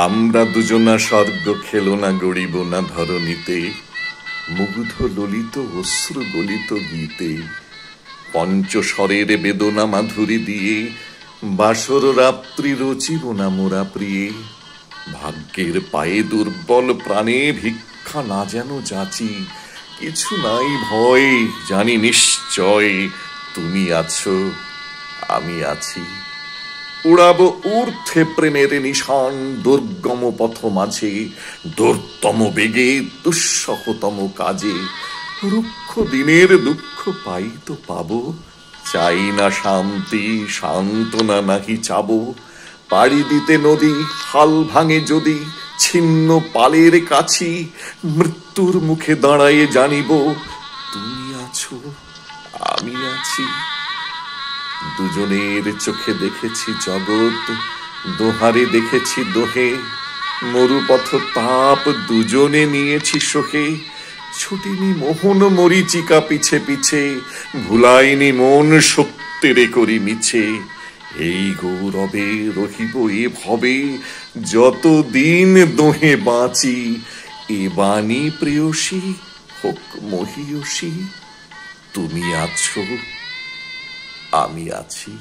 আমরা দুজনা স্বর্গ খেলো না গড়িব না ধরণীতে, মুগ্ধ ললিত অশ্রু গলিত গীতে, পঞ্চস্বরের বেদনা মাধুরী দিয়ে বাসর রাত্রি রচিব না মোরা প্রিয়ে। ভাগ্যের পায়ে দুর্বল প্রাণে ভিক্ষা না যেন যাচি, কিছু নাই ভয়, জানি নিশ্চয় তুমি আছো, আমি আছি। উড়াবো ঊর্ধ্বে প্রেমের নিশান দুর্গম পথ মাঝে, দুর্তম বেগে দুঃসহতম কাজে। রুক্ষ দিনের দুঃখ পাই তো পাবো, চাই না শান্তি সান্ত্বনা নাহি চাবো। পাড়ি দিতে নদী হাল ভাঙে যদি ছিন্ন পালের কাছি, মৃত্যুর মুখে দাঁড়ায়ে জানিব তুমি আছো, আমি আছি। দুজনের চোখে দেখেছি জগৎ, দোহারে দেখেছি দোহে, মরুপথ তাপ দুজনে নিয়েছি সহে। ছুটিনি মোহন মরিচিকা পিছে পিছে, ভুলাইনি মন সত্যেরে করি মিছে। এই গৌরবে রহিব এ ভবে, যতদিন দোহে বাঁচি। এ বাণী প্রেয়সী হোক মহীয়সী, তুমি আছো, আমি আছি।